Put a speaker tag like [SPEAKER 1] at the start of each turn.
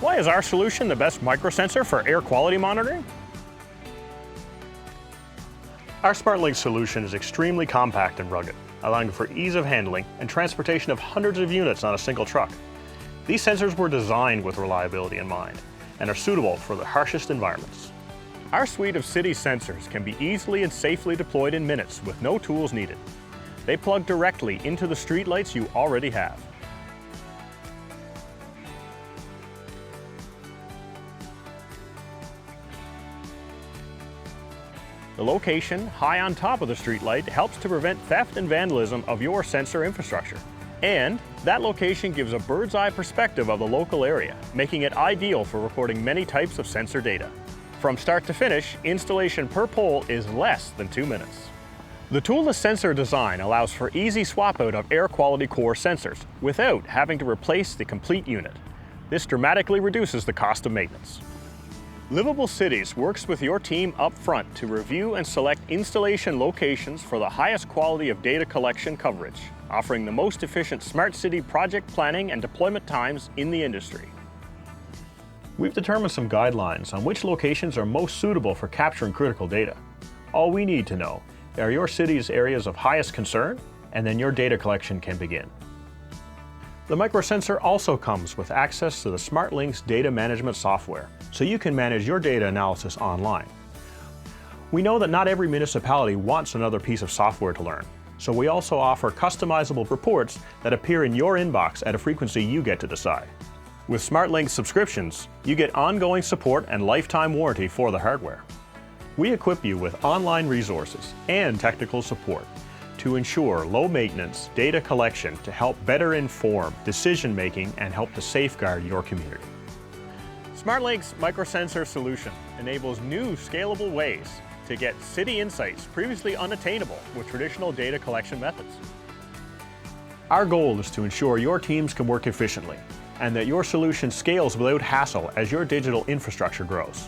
[SPEAKER 1] Why is our solution the best microsensor for air quality monitoring? Our SmartLink solution is extremely compact and rugged, allowing for ease of handling and transportation of hundreds of units on a single truck. These sensors were designed with reliability in mind and are suitable for the harshest environments. Our suite of city sensors can be easily and safely deployed in minutes with no tools needed. They plug directly into the streetlights you already have. The location, high on top of the streetlight, helps to prevent theft and vandalism of your sensor infrastructure. And that location gives a bird's eye perspective of the local area, making it ideal for recording many types of sensor data. From start to finish, installation per pole is less than 2 minutes. The toolless sensor design allows for easy swap out of air quality core sensors without having to replace the complete unit. This dramatically reduces the cost of maintenance. Livable Cities works with your team up front to review and select installation locations for the highest quality of data collection coverage, offering the most efficient smart city project planning and deployment times in the industry. We've determined some guidelines on which locations are most suitable for capturing critical data. All we need to know are your city's areas of highest concern, and then your data collection can begin. The microsensor also comes with access to the SmartLink's data management software, so you can manage your data analysis online. We know that not every municipality wants another piece of software to learn, so we also offer customizable reports that appear in your inbox at a frequency you get to decide. With SmartLink subscriptions, you get ongoing support and lifetime warranty for the hardware. We equip you with online resources and technical support to ensure low-maintenance data collection to help better inform decision-making and help to safeguard your community. SmartLink's microsensor solution enables new scalable ways to get city insights previously unattainable with traditional data collection methods. Our goal is to ensure your teams can work efficiently and that your solution scales without hassle as your digital infrastructure grows.